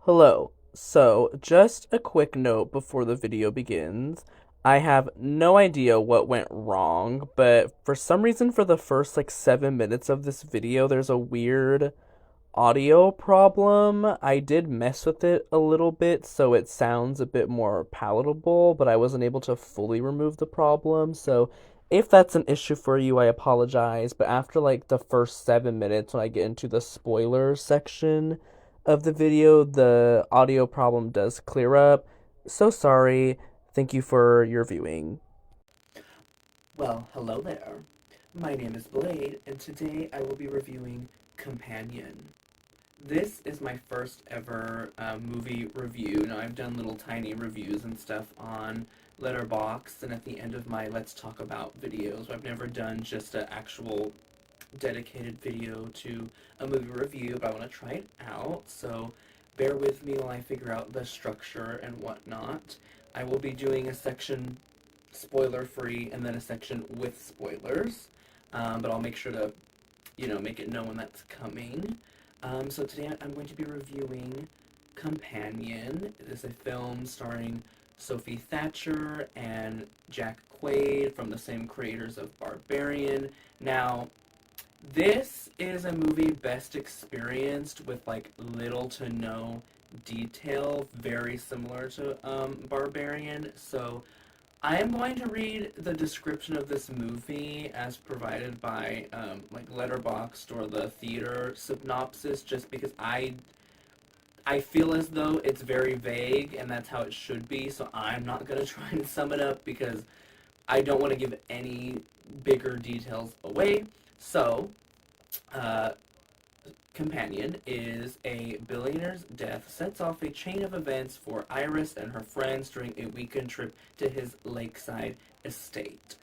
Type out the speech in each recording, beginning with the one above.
Hello. So, just a quick note before the video begins. I have no idea what went wrong, but for some reason, for the first 7 minutes of this video, there's a weird audio problem. I did mess with it a little bit so it sounds a bit more palatable, but I wasn't able to fully remove the problem. So, if that's an issue for you, I apologize. But after the first 7 minutes, when I get into the spoiler section of the video, the audio problem does clear up. So sorry. Thank you for your viewing. Well, hello there. My name is Blade, and today I will be reviewing Companion. This is my first ever movie review. Now, I've done little tiny reviews and stuff on Letterboxd and at the end of my Let's Talk About videos. I've never done just an actual dedicated video to a movie review, but I want to try it out, so bear with me while I figure out the structure and whatnot. I will be doing a section spoiler free and then a section with spoilers, but I'll make sure to, make it known when that's coming. So today I'm going to be reviewing Companion. It is a film starring Sophie Thatcher and Jack Quaid from the same creators of Barbarian. Now, this is a movie best experienced with little to no detail, very similar to Barbarian. So I am going to read the description of this movie as provided by Letterboxd or the theater synopsis, just because I feel as though it's very vague and that's how it should be. So I'm not gonna try and sum it up because I don't want to give any bigger details away. So, uh, Companion is a billionaire's death sets off a chain of events for Iris and her friends during a weekend trip to his lakeside estate.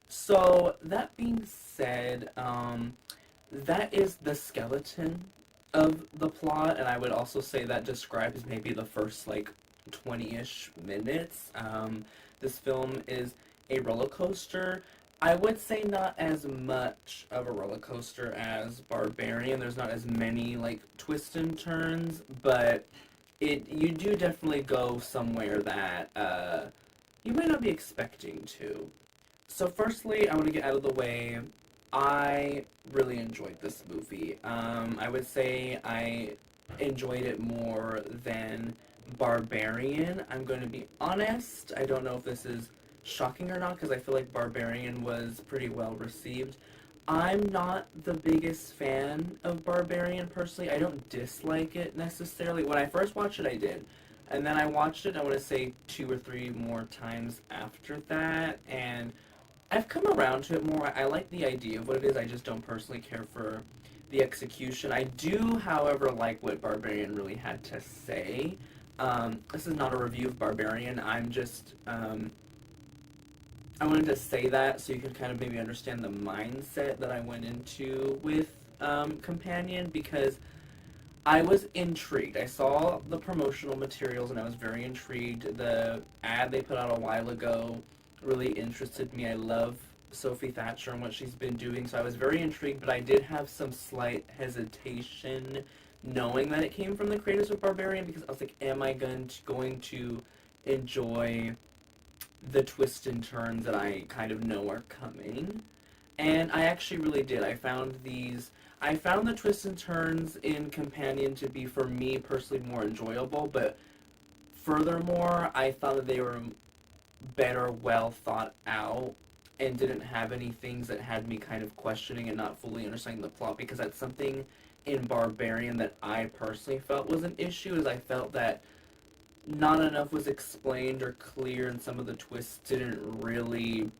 So, that being said, that is the skeleton of the plot, and I would also say that describes maybe the first 20-ish minutes. This film is a roller coaster. I would say not as much of a roller coaster as Barbarian. There's not as many twists and turns, but you do definitely go somewhere that you might not be expecting to. So firstly, I want to get out of the way. I really enjoyed this movie. I would say I enjoyed it more than Barbarian. I'm going to be honest. I don't know if this is shocking or not because I feel like Barbarian was pretty well received. I'm not the biggest fan of Barbarian personally. I don't dislike it necessarily. When I first watched it, I did. And then I watched it, I want to say, 2 or 3 more times after that. And I've come around to it more. I like the idea of what it is. I just don't personally care for the execution. I do, however, like what Barbarian really had to say. This is not a review of Barbarian. I'm just I wanted to say that so you can kind of maybe understand the mindset that I went into with Companion, because I was intrigued. I saw the promotional materials and I was very intrigued. The ad they put out a while ago really interested me. I love Sophie Thatcher and what she's been doing, so I was very intrigued, but I did have some slight hesitation knowing that it came from the creators of Barbarian, because I was like, am I going to enjoy the twists and turns that I kind of know are coming? And I actually really did. I found the twists and turns in Companion to be, for me personally, more enjoyable, but furthermore, I thought that they were better, well thought out, and didn't have any things that had me kind of questioning and not fully understanding the plot, because that's something in Barbarian that I personally felt was an issue, is I felt that not enough was explained or clear, and some of the twists didn't really,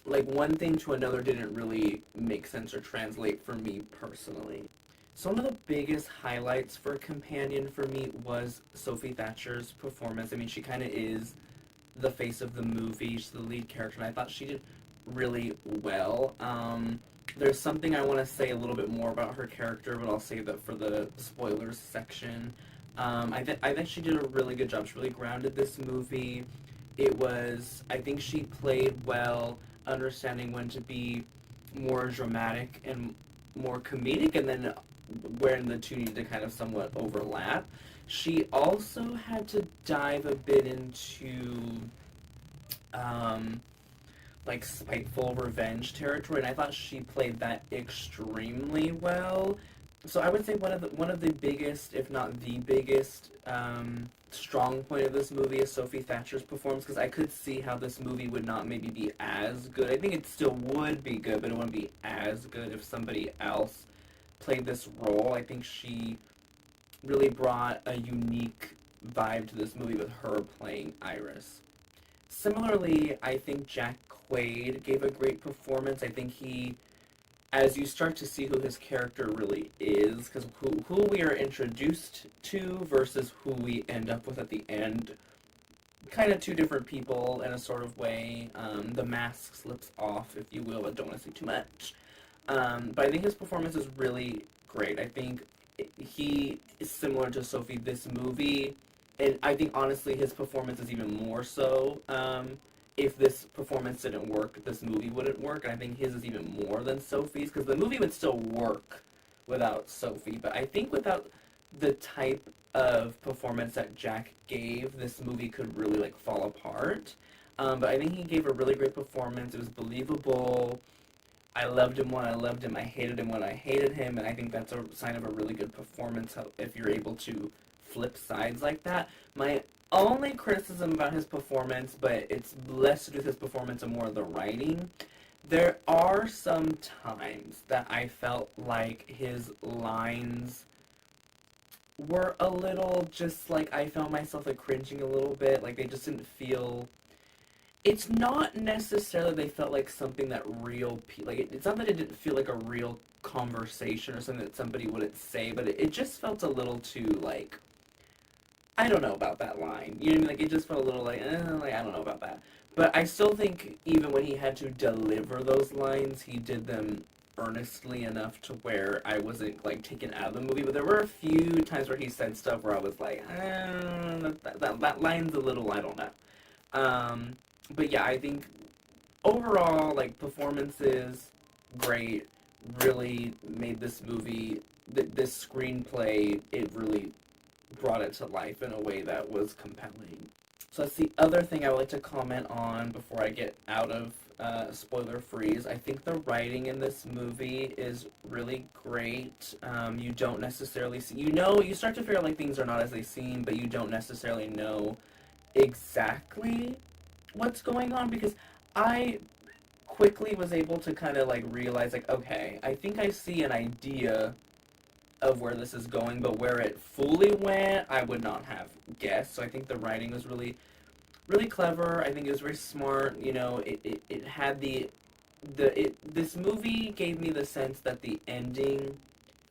one thing to another didn't really make sense or translate for me personally. So one of the biggest highlights for Companion for me was Sophie Thatcher's performance. I mean, she kind of is the face of the movie. She's the lead character, and I thought she did really well. There's something I want to say a little bit more about her character, but I'll save that for the spoilers section. I think she did a really good job. She really grounded this movie. I think she played well, understanding when to be more dramatic and more comedic, and then wherein the two need to kind of somewhat overlap. She also had to dive a bit into um, like spiteful revenge territory, and I thought she played that extremely well. So I would say one of the biggest, if not the biggest, strong point of this movie is Sophie Thatcher's performance, because I could see how this movie would not maybe be as good. I think it still would be good, but it wouldn't be as good if somebody else played this role. I think she really brought a unique vibe to this movie with her playing Iris. Similarly, I think Jack Quaid gave a great performance. I think he, as you start to see who his character really is, because who we are introduced to versus who we end up with at the end, kind of two different people in a sort of way. The mask slips off, if you will, but don't want to say too much. But I think his performance is really great. I think he is similar to Sophie this movie, and I think honestly his performance is even more so. If this performance didn't work, this movie wouldn't work, and I think his is even more than Sophie's, because the movie would still work without Sophie, but I think without the type of performance that Jack gave, this movie could really like fall apart. But I think he gave a really great performance. It was believable. I loved him when I loved him. I hated him when I hated him, and I think that's a sign of a really good performance if you're able to flip sides like that. My only criticism about his performance, but it's less to do with his performance and more the writing. There are some times that I felt like his lines were a little just like I found myself like cringing a little bit. Like they just didn't feel, it's not necessarily they felt like something that like it's not that it didn't feel like a real conversation or something that somebody wouldn't say, but it just felt a little too like, I don't know about that line. You know what I mean? Like it just felt a little like I don't know about that. But I still think even when he had to deliver those lines, he did them earnestly enough to where I wasn't like taken out of the movie. But there were a few times where he said stuff where I was like, that line's a little, I don't know. Um, but yeah, I think overall, like performances, great. Really made this movie, this screenplay, it really brought it to life in a way that was compelling. So that's the other thing I would like to comment on before I get out of spoiler freeze. I think the writing in this movie is really great. You don't necessarily see, you start to feel like things are not as they seem, but you don't necessarily know exactly what's going on, because I quickly was able to kind of like realize like, okay, I think I see an idea of where this is going, but where it fully went, I would not have guessed. So I think the writing was really, really clever. I think it was very smart. It had this movie gave me the sense that the ending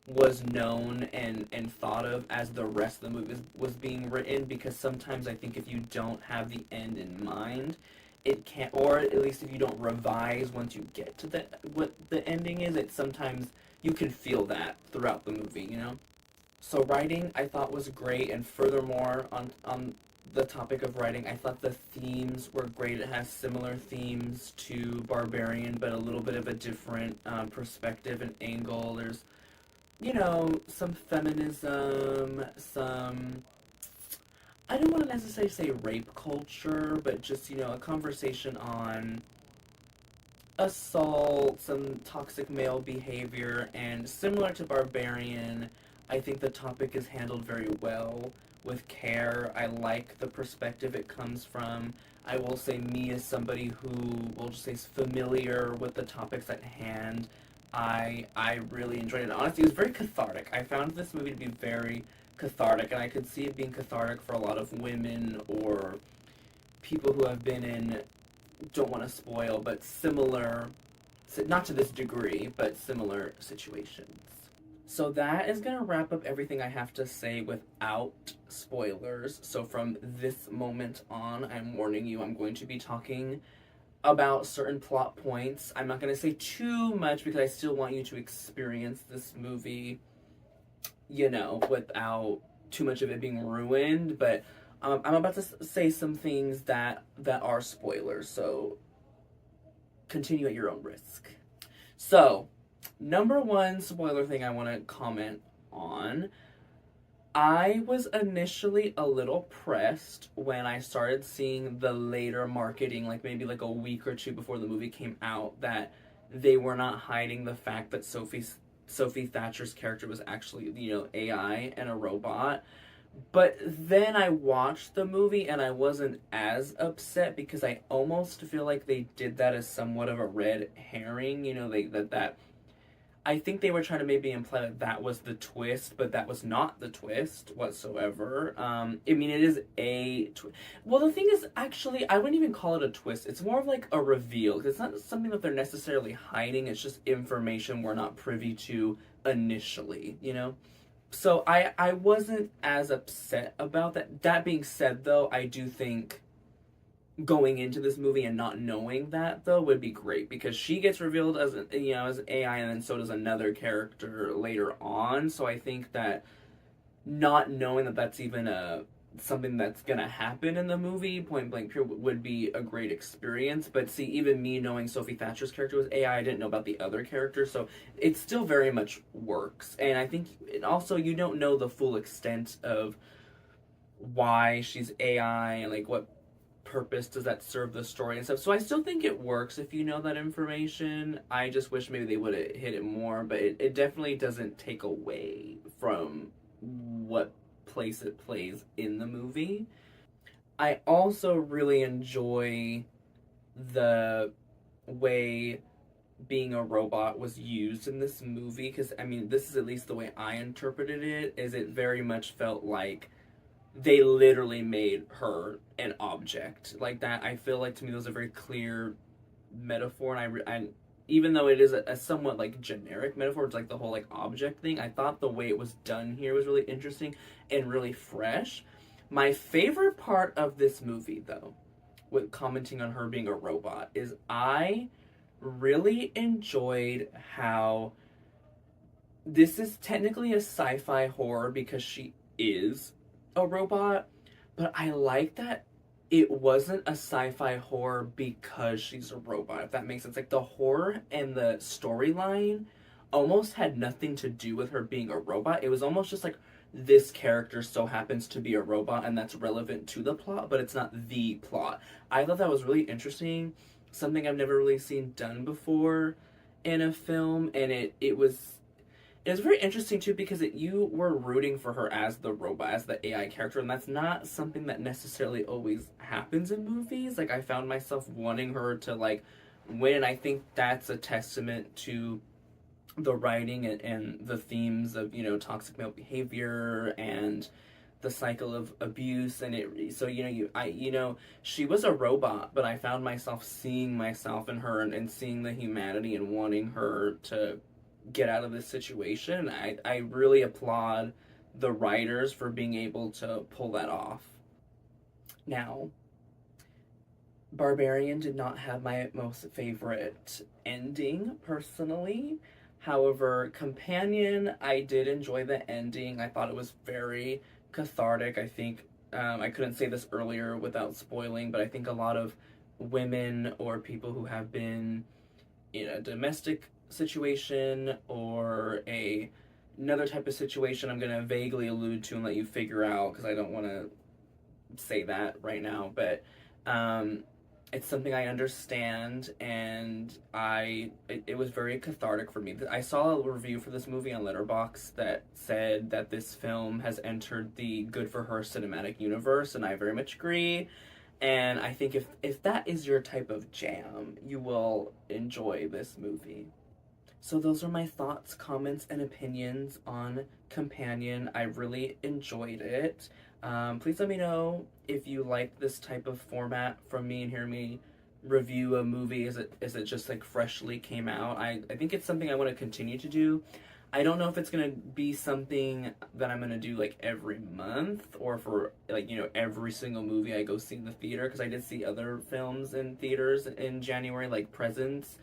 was known and thought of as the rest of the movie was being written, because sometimes I think if you don't have the end in mind, it can't, or at least if you don't revise once you get to what the ending is, it sometimes you can feel that throughout the movie. So writing I thought was great, and furthermore on the topic of writing, I thought the themes were great. It has similar themes to Barbarian, but a little bit of a different perspective and angle. There's some feminism, some, I don't want to necessarily say rape culture, but just, a conversation on assault, some toxic male behavior, and similar to Barbarian, I think the topic is handled very well with care. I like the perspective it comes from. I will say, me as somebody who will just say is familiar with the topics at hand, I really enjoyed it. Honestly, it was very cathartic. I found this movie to be very cathartic, and I could see it being cathartic for a lot of women or people who have been in, don't want to spoil, but similar, not to this degree, but similar situations. So that is going to wrap up everything I have to say without spoilers. So from this moment on, I'm warning you, I'm going to be talking about certain plot points. I'm not going to say too much because I still want you to experience this movie, without too much of it being ruined. But I'm about to say some things that are spoilers, so continue at your own risk. So, number one spoiler thing I want to comment on. I was initially a little pressed when I started seeing the later marketing, like maybe like a week or two before the movie came out, that they were not hiding the fact that Sophie Thatcher's character was actually, AI and a robot. But then I watched the movie and I wasn't as upset because I almost feel like they did that as somewhat of a red herring. That I think they were trying to maybe imply that that was the twist, but that was not the twist whatsoever. I mean, it is a well. The thing is, actually, I wouldn't even call it a twist. It's more of like a reveal. It's not something that they're necessarily hiding. It's just information we're not privy to initially. So I wasn't as upset about that. That being said, though, I do think going into this movie and not knowing that though would be great because she gets revealed as as AI, and then so does another character later on. So I think that not knowing that that's even a something that's gonna happen in the movie point blank period would be a great experience. But see, even me knowing Sophie Thatcher's character was AI, I didn't know about the other characters, so it still very much works. And I think also you don't know the full extent of why she's AI and like what purpose does that serve the story and stuff. So I still think it works if you know that information. I just wish maybe they would have hit it more, but it definitely doesn't take away from what place it plays in the movie. I also really enjoy the way being a robot was used in this movie because I mean this is at least the way I interpreted it, is it very much felt like they literally made her an object like that. I feel like to me those are very clear metaphor, and even though it is a somewhat like generic metaphor, it's like the whole like object thing. I thought the way it was done here was really interesting and really fresh. My favorite part of this movie, though, with commenting on her being a robot, is I really enjoyed how this is technically a sci-fi horror because she is a robot, but I like that it wasn't a sci-fi horror because she's a robot, if that makes sense. Like the horror and the storyline almost had nothing to do with her being a robot. It was almost just like this character so happens to be a robot and that's relevant to the plot, but it's not the plot. I thought that was really interesting, something I've never really seen done before in a film, and it was very interesting too because you were rooting for her as the robot, as the AI character, and that's not something that necessarily always happens in movies. Like I found myself wanting her to like win, and I think that's a testament to the writing and the themes of toxic male behavior and the cycle of abuse. And it so she was a robot, but I found myself seeing myself in her, and seeing the humanity and wanting her to get out of this situation. I really applaud the writers for being able to pull that off. Now, Barbarian did not have my most favorite ending personally. However, Companion, I did enjoy the ending. I thought it was very cathartic. I think I couldn't say this earlier without spoiling, but I think a lot of women or people who have been in a domestic situation or another type of situation I'm going to vaguely allude to and let you figure out because I don't want to say that right now, but it's something I understand, and it was very cathartic for me. I saw a review for this movie on Letterboxd that said that this film has entered the Good for Her cinematic universe, and I very much agree. And I think if that is your type of jam, you will enjoy this movie. So those are my thoughts, comments, and opinions on Companion. I really enjoyed it. Please let me know if you like this type of format from me and hear me review a movie. Is it just like freshly came out? I think it's something I want to continue to do. I don't know if it's gonna be something that I'm gonna do like every month or for like every single movie I go see in the theater, because I did see other films in theaters in January like Presents.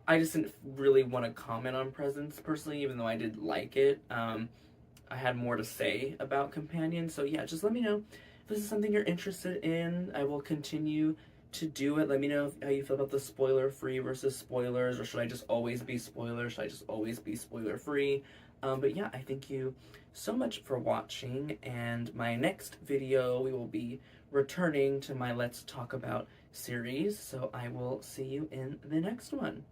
I just didn't really want to comment on Presents personally, even though I did like it. I had more to say about Companion, so yeah, just let me know if this is something you're interested in. I will continue to do it. Let me know how you feel about the spoiler free versus spoilers, or should I just always be spoilers? Should I just always be spoiler free? But yeah, I thank you so much for watching, and my next video we will be returning to my Let's Talk About series, so I will see you in the next one.